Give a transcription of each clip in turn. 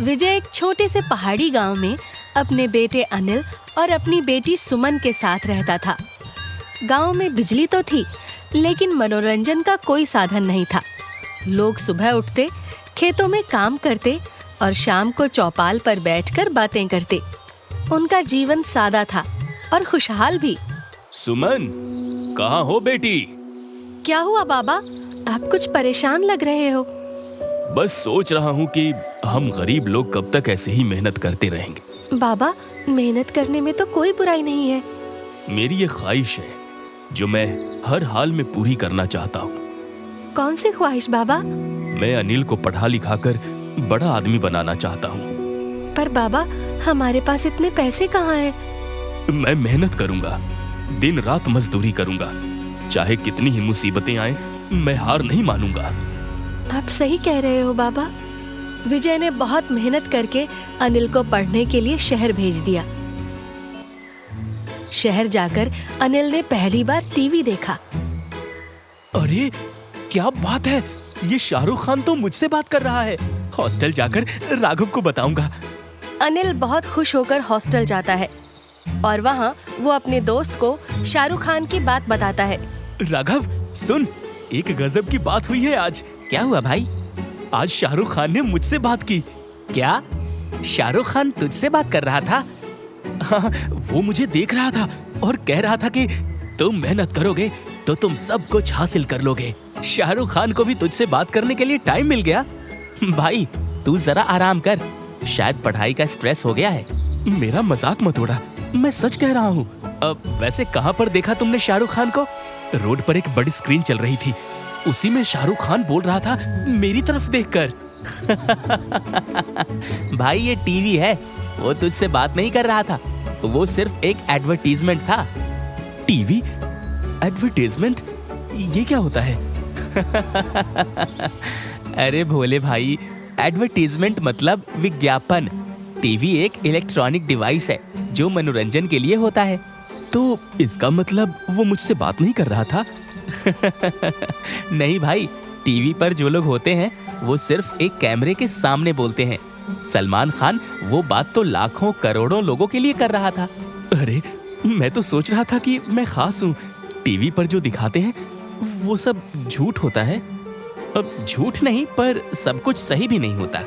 विजय एक छोटे से पहाड़ी गांव में अपने बेटे अनिल और अपनी बेटी सुमन के साथ रहता था। गांव में बिजली तो थी, लेकिन मनोरंजन का कोई साधन नहीं था। लोग सुबह उठते, खेतों में काम करते और शाम को चौपाल पर बैठकर बातें करते। उनका जीवन सादा था और खुशहाल भी। सुमन, कहाँ हो बेटी? क्या हुआ बाबा, आप कुछ परेशान लग रहे हो? बस सोच रहा हूँ कि हम गरीब लोग कब तक ऐसे ही मेहनत करते रहेंगे। बाबा, मेहनत करने में तो कोई बुराई नहीं है। मेरी ये ख्वाहिश है जो मैं हर हाल में पूरी करना चाहता हूँ। कौन सी ख्वाहिश बाबा? मैं अनिल को पढ़ा लिखा कर बड़ा आदमी बनाना चाहता हूँ। पर बाबा, हमारे पास इतने पैसे कहाँ हैं? मैं मेहनत करूंगा, दिन रात मजदूरी करूंगा, चाहे कितनी ही मुसीबतें आए, मैं हार नहीं मानूंगा। आप सही कह रहे हो बाबा। विजय ने बहुत मेहनत करके अनिल को पढ़ने के लिए शहर भेज दिया। शहर जाकर अनिल ने पहली बार टीवी देखा। अरे क्या बात है, ये शाहरुख खान तो मुझसे बात कर रहा है। हॉस्टल जाकर राघव को बताऊंगा। अनिल बहुत खुश होकर हॉस्टल जाता है और वहाँ वो अपने दोस्त को शाहरुख खान की बात बताता है। राघव सुन, एक गजब की बात हुई है आज। क्या हुआ भाई? आज शाहरुख खान ने मुझसे बात की। क्या शाहरुख खान तुझसे बात कर रहा था? हाँ, वो मुझे देख रहा था और कह रहा था कि तुम मेहनत करोगे तो तुम सब कुछ हासिल कर लोगे। शाहरुख खान को भी तुझसे बात करने के लिए टाइम मिल गया। भाई तू जरा आराम कर, शायद पढ़ाई का स्ट्रेस हो गया है। मेरा मजाक मत उड़ा, मैं सच कह रहा हूँ। वैसे कहाँ पर देखा तुमने शाहरुख खान को? रोड पर एक बड़ी स्क्रीन चल रही थी, उसी में शाहरुख खान बोल रहा था मेरी तरफ देखकर। भाई ये टीवी है, वो तुझसे बात नहीं कर रहा था, वो सिर्फ एक एडवर्टीजमेंट था। टीवी एडवर्टीजमेंट, ये क्या होता है? अरे भोले भाई, एडवर्टीजमेंट मतलब विज्ञापन। टीवी एक इलेक्ट्रॉनिक डिवाइस है जो मनोरंजन के लिए होता है। तो इसका मतलब वो मुझसे बात नहीं कर रहा था? नहीं भाई, टीवी पर जो लोग होते हैं वो सिर्फ एक कैमरे के सामने बोलते हैं। सलमान खान वो बात तो लाखों करोड़ों लोगों के लिए कर रहा था। अरे मैं तो सोच रहा था कि मैं खास हूँ। टीवी पर जो दिखाते हैं वो सब झूठ होता है। अब झूठ नहीं, पर सब कुछ सही भी नहीं होता।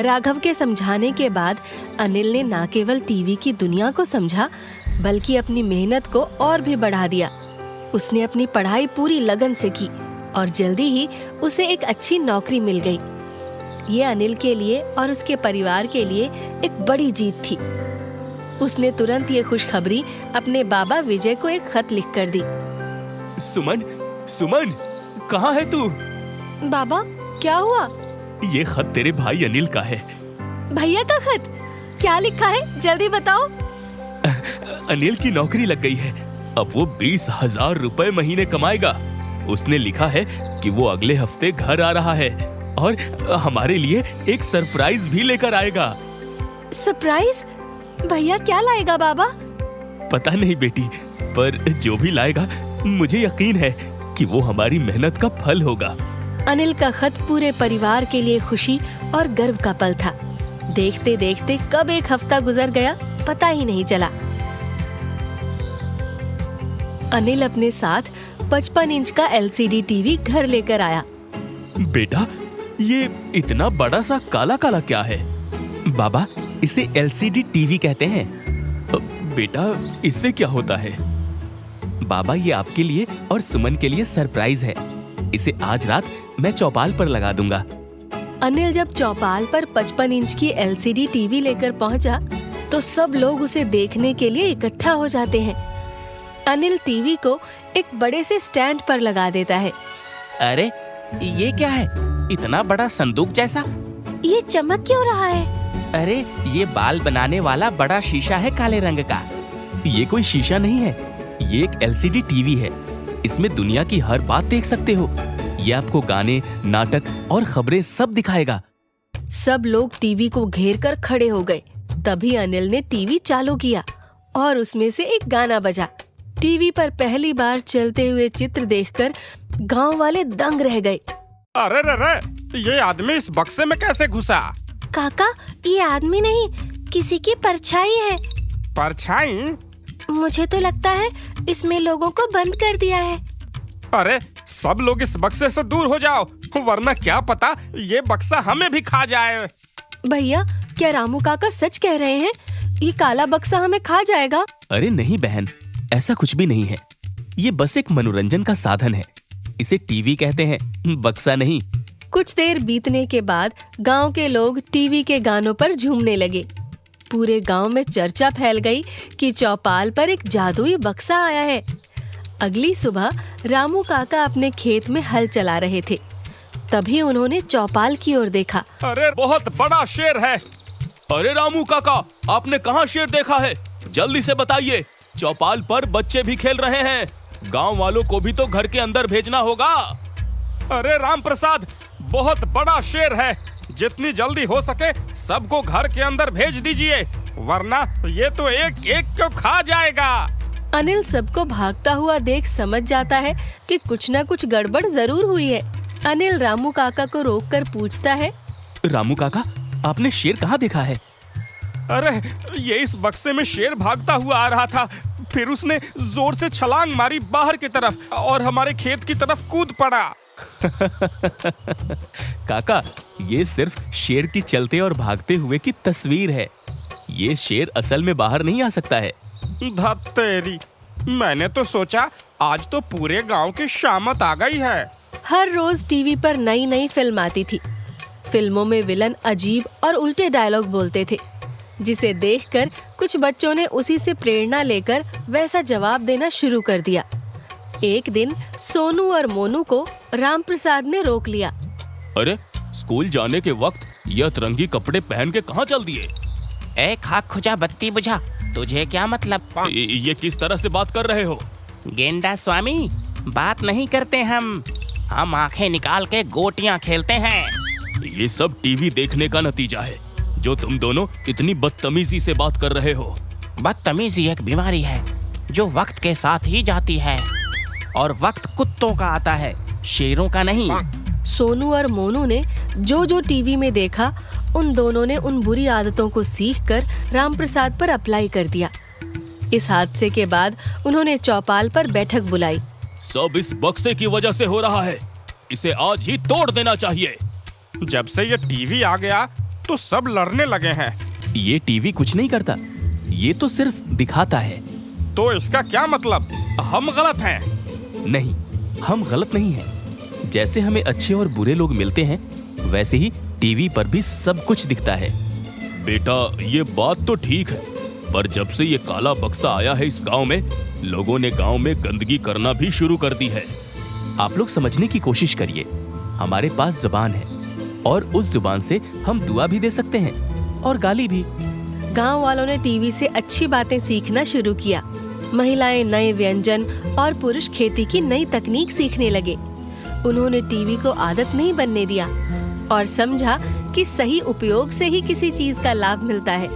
राघव के समझाने के बाद अनिल ने न केवल टीवी की दुनिया को समझा, बल्कि अपनी मेहनत को और भी बढ़ा दिया। उसने अपनी पढ़ाई पूरी लगन से की और जल्दी ही उसे एक अच्छी नौकरी मिल गई। ये अनिल के लिए और उसके परिवार के लिए एक बड़ी जीत थी। उसने तुरंत ये खुशखबरी अपने बाबा विजय को एक खत लिखकर दी। सुमन, सुमन, कहाँ है तू? बाबा, क्या हुआ? ये खत तेरे भाई अनिल का है। भैया का खत? क्या लिखा है, जल्दी बताओ। अनिल की नौकरी लग गई है, अब वो 20,000 रुपए महीने कमाएगा। उसने लिखा है कि वो अगले हफ्ते घर आ रहा है और हमारे लिए एक सरप्राइज भी लेकर आएगा। सरप्राइज? भैया क्या लाएगा बाबा? पता नहीं बेटी, पर जो भी लाएगा मुझे यकीन है कि वो हमारी मेहनत का फल होगा। अनिल का खत पूरे परिवार के लिए खुशी और गर्व का पल था। देखते देखते कब एक हफ्ता गुजर गया पता ही नहीं चला। अनिल अपने साथ 55 इंच का LCD टीवी घर लेकर आया। बेटा, ये इतना बड़ा सा काला काला क्या है? बाबा, इसे LCD टीवी कहते हैं। बेटा, इससे क्या होता है? बाबा, ये आपके लिए और सुमन के लिए सरप्राइज है। इसे आज रात मैं चौपाल पर लगा दूंगा। अनिल जब चौपाल पर 55 इंच की LCD टीवी लेकर पहुंचा, तो सब लोग उसे देखने के लिए इकट्ठा हो जाते हैं। अनिल टीवी को एक बड़े से स्टैंड पर लगा देता है। अरे ये क्या है, इतना बड़ा संदूक जैसा? ये चमक क्यों रहा है? अरे ये बाल बनाने वाला बड़ा शीशा है काले रंग का। ये कोई शीशा नहीं है, ये एक LCD टीवी है। इसमें दुनिया की हर बात देख सकते हो। ये आपको गाने, नाटक और खबरें सब दिखाएगा। सब लोग टीवी को घेर कर खड़े हो गए। तभी अनिल ने टीवी चालू किया और उसमें से एक गाना बजा। टीवी पर पहली बार चलते हुए चित्र देखकर गांव वाले दंग रह गए। अरे रे रे, ये आदमी इस बक्से में कैसे घुसा? काका, ये आदमी नहीं, किसी की परछाई है। परछाई? मुझे तो लगता है इसमें लोगों को बंद कर दिया है। अरे सब लोग इस बक्से से दूर हो जाओ, वरना क्या पता ये बक्सा हमें भी खा जाए। भैया, क्या रामू काका सच कह रहे हैं? ये काला बक्सा हमें खा जाएगा? अरे नहीं बहन, ऐसा कुछ भी नहीं है। ये बस एक मनोरंजन का साधन है। इसे टीवी कहते हैं, बक्सा नहीं। कुछ देर बीतने के बाद गांव के लोग टीवी के गानों पर झूमने लगे। पूरे गांव में चर्चा फैल गई कि चौपाल पर एक जादुई बक्सा आया है। अगली सुबह रामू काका अपने खेत में हल चला रहे थे। तभी उन्होंने चौपाल की ओर देखा। अरे बहुत बड़ा शेर है। अरे रामू काका, आपने कहाँ शेर देखा है? जल्दी से बताइए। चौपाल पर बच्चे भी खेल रहे हैं, गांव वालों को भी तो घर के अंदर भेजना होगा। अरे राम प्रसाद, बहुत बड़ा शेर है। जितनी जल्दी हो सके सबको घर के अंदर भेज दीजिए, वरना ये तो एक एक को खा जाएगा। अनिल सबको भागता हुआ देख समझ जाता है कि कुछ न कुछ गड़बड़ जरूर हुई है। अनिल रामू काका को रोककर पूछता है, रामू काका, आपने शेर कहाँ देखा है? अरे ये इस बक्से में शेर भागता हुआ आ रहा था, फिर उसने जोर से छलांग मारी बाहर की तरफ और हमारे खेत की तरफ कूद पड़ा। काका, ये सिर्फ शेर की चलते और भागते हुए की तस्वीर है। ये शेर असल में बाहर नहीं आ सकता है। धत तेरी, मैंने तो सोचा आज तो पूरे गांव की शामत आ गई है। हर रोज टीवी पर नई नई फिल्म आती थी। फिल्मों में विलन अजीब और उल्टे डायलॉग बोलते थे, जिसे देखकर कुछ बच्चों ने उसी से प्रेरणा लेकर वैसा जवाब देना शुरू कर दिया। एक दिन सोनू और मोनू को राम प्रसाद ने रोक लिया। अरे स्कूल जाने के वक्त ये अतरंगी कपड़े पहन के कहाँ चल दिए? ए खाक खुजा बत्ती बुझा, तुझे क्या मतलब? ये किस तरह से बात कर रहे हो? गेंडा स्वामी, बात नहीं करते हम आंखें निकाल के गोटियां खेलते हैं। ये सब टीवी देखने का नतीजा है, जो तुम दोनों इतनी बदतमीजी से बात कर रहे हो। बदतमीजी एक बीमारी है जो वक्त के साथ ही जाती है, और वक्त कुत्तों का आता है, शेरों का नहीं। सोनू और मोनू ने जो टीवी में देखा, उन दोनों ने उन बुरी आदतों को सीखकर रामप्रसाद पर अप्लाई कर दिया। इस हादसे के बाद उन्होंने चौपाल पर बैठक बुलाई। सब इस बक्से की वजह से हो रहा है, इसे आज ही तोड़ देना चाहिए। जब से ये टीवी आ गया तो सब लड़ने लगे हैं। ये टीवी कुछ नहीं करता, ये तो सिर्फ दिखाता है। तो इसका क्या मतलब? हम गलत हैं? नहीं, हम गलत नहीं हैं। जैसे हमें अच्छे और बुरे लोग मिलते हैं, वैसे ही टीवी पर भी सब कुछ दिखता है। बेटा, ये बात तो ठीक है, पर जब से ये काला बक्सा आया है इस गांव में, लोगों ने गांव में गंदगी करना भी शुरू कर दी है। आप लोग समझने की कोशिश करिए। हमारे पास जुबान है और उस जुबान से हम दुआ भी दे सकते हैं और गाली भी। गांव वालों ने टीवी से अच्छी बातें सीखना शुरू किया। महिलाएं नए व्यंजन और पुरुष खेती की नई तकनीक सीखने लगे। उन्होंने टीवी को आदत नहीं बनने दिया और समझा कि सही उपयोग से ही किसी चीज का लाभ मिलता है।